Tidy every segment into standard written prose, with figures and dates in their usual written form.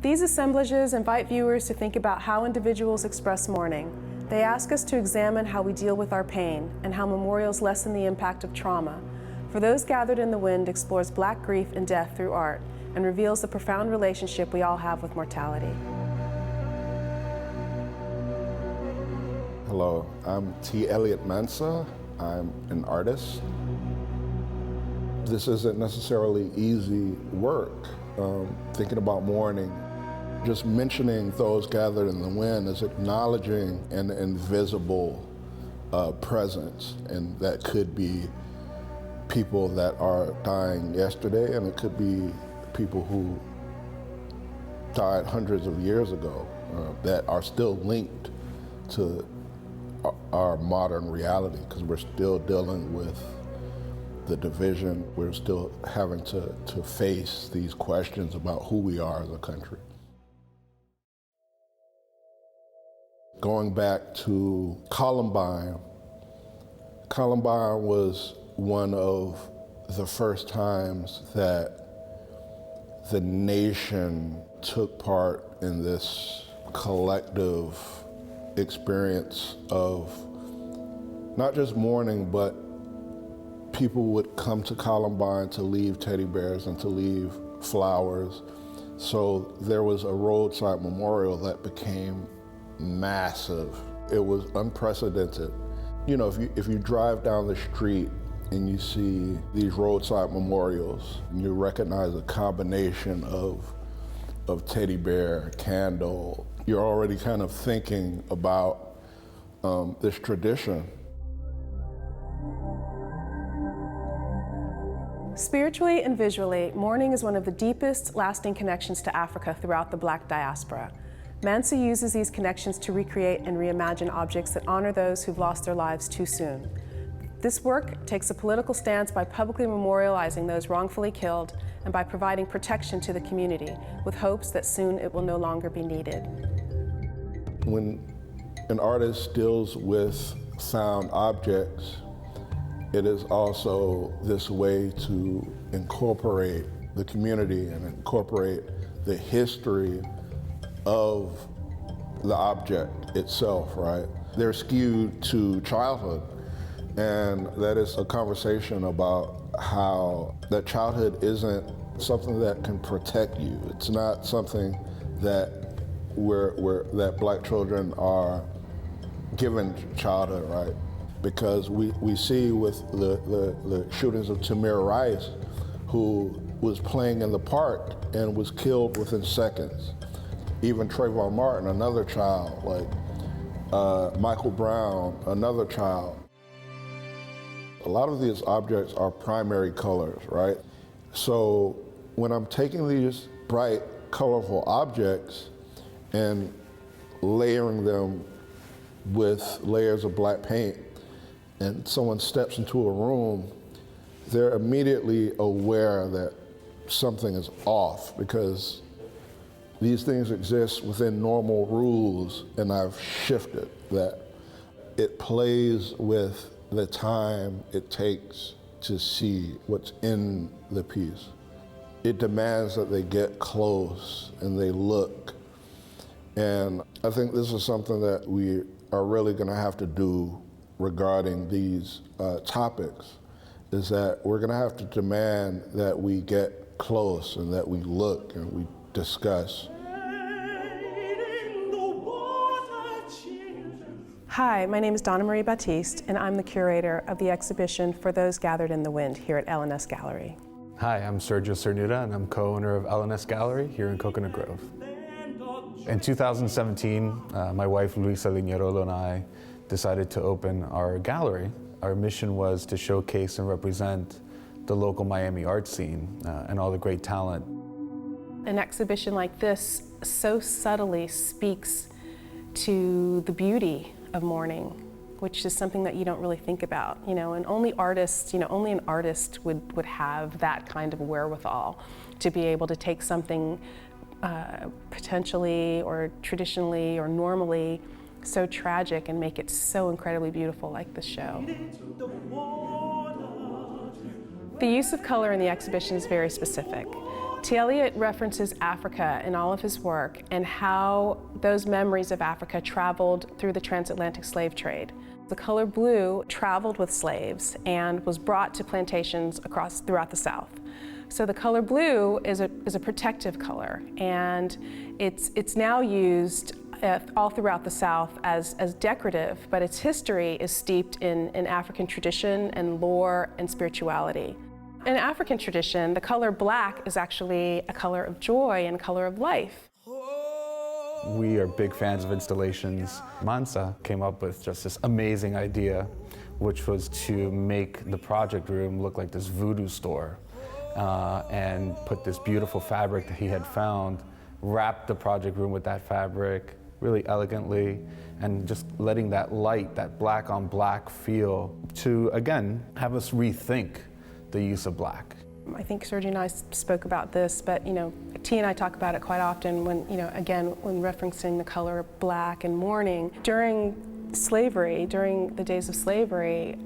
These assemblages invite viewers to think about how individuals express mourning. They ask us to examine how we deal with our pain and how memorials lessen the impact of trauma. For Those Gathered in the Wind explores Black grief and death through art and reveals the profound relationship we all have with mortality. Hello, I'm T. Elliott Mansa. I'm an artist. This isn't necessarily easy work, thinking about mourning. Just mentioning those gathered in the wind is acknowledging an invisible presence, and that could be people that are dying yesterday, and it could be people who died hundreds of years ago that are still linked to our modern reality, because we're still dealing with the division. We're still having to face these questions about who we are as a country. Going back to Columbine, Columbine was one of the first times that the nation took part in this collective experience of not just mourning, but people would come to Columbine to leave teddy bears and to leave flowers. So there was a roadside memorial that became massive. It was unprecedented. You know, if you drive down the street and you see these roadside memorials, and you recognize a combination of teddy bear, candle, you're already kind of thinking about this tradition. Spiritually and visually, mourning is one of the deepest, lasting connections to Africa throughout the Black diaspora. Mansa uses these connections to recreate and reimagine objects that honor those who've lost their lives too soon. This work takes a political stance by publicly memorializing those wrongfully killed and by providing protection to the community, with hopes that soon it will no longer be needed. When an artist deals with found objects, it is also this way to incorporate the community and incorporate the history of the object itself, right? They're skewed to childhood, and that is a conversation about how that childhood isn't something that can protect you. It's not something that that Black children are given childhood, right? Because we see with the shootings of Tamir Rice, who was playing in the park and was killed within seconds. Even Trayvon Martin, another child, like Michael Brown, another child. A lot of these objects are primary colors, right? So when I'm taking these bright, colorful objects and layering them with layers of black paint, and someone steps into a room, they're immediately aware that something is off, because these things exist within normal rules, and I've shifted that. It plays with the time it takes to see what's in the piece. It demands that they get close and they look. And I think this is something that we are really gonna have to do regarding these topics, is that we're gonna have to demand that we get close and that we look and we discuss. Hi, my name is Donna Marie Baptiste, and I'm the curator of the exhibition For Those Gathered in the Wind here at L&S Gallery. Hi, I'm Sergio Cernuda, and I'm co-owner of L&S Gallery here in Coconut Grove. In 2017, my wife Luisa Liñarolo and I decided to open our gallery. Our mission was to showcase and represent the local Miami art scene and all the great talent. An exhibition like this so subtly speaks to the beauty of mourning, which is something that you don't really think about, you know, and only artists, only an artist would have that kind of wherewithal to be able to take something potentially or traditionally or normally so tragic and make it so incredibly beautiful like this show. The use of color in the exhibition is very specific. T. Eliot references Africa in all of his work and how those memories of Africa traveled through the transatlantic slave trade. The color blue traveled with slaves and was brought to plantations throughout the South. So the color blue is a protective color, and it's now used all throughout the South as decorative, but its history is steeped in African tradition and lore and spirituality. In African tradition, the color black is actually a color of joy and a color of life. We are big fans of installations. Mansa came up with just this amazing idea, which was to make the project room look like this voodoo store, and put this beautiful fabric that he had found, wrap the project room with that fabric really elegantly, and just letting that light, that black on black feel to, again, have us rethink the use of black. I think Sergio and I spoke about this, but T and I talk about it quite often when, again, when referencing the color black and mourning. During slavery, during the days of slavery,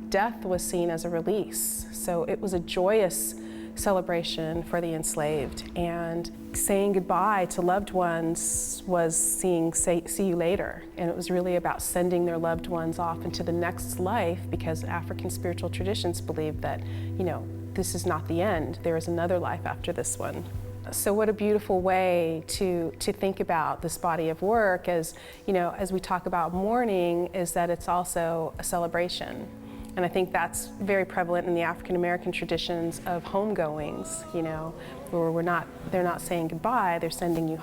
death was seen as a release. So it was a joyous celebration for the enslaved, and saying goodbye to loved ones was see you later, and it was really about sending their loved ones off into the next life, because African spiritual traditions believe that this is not the end, there is another life after this one. So what a beautiful way to think about this body of work, as we talk about mourning, is that it's also a celebration. And I think that's very prevalent in the African American traditions of homegoings, where they're not saying goodbye, they're sending you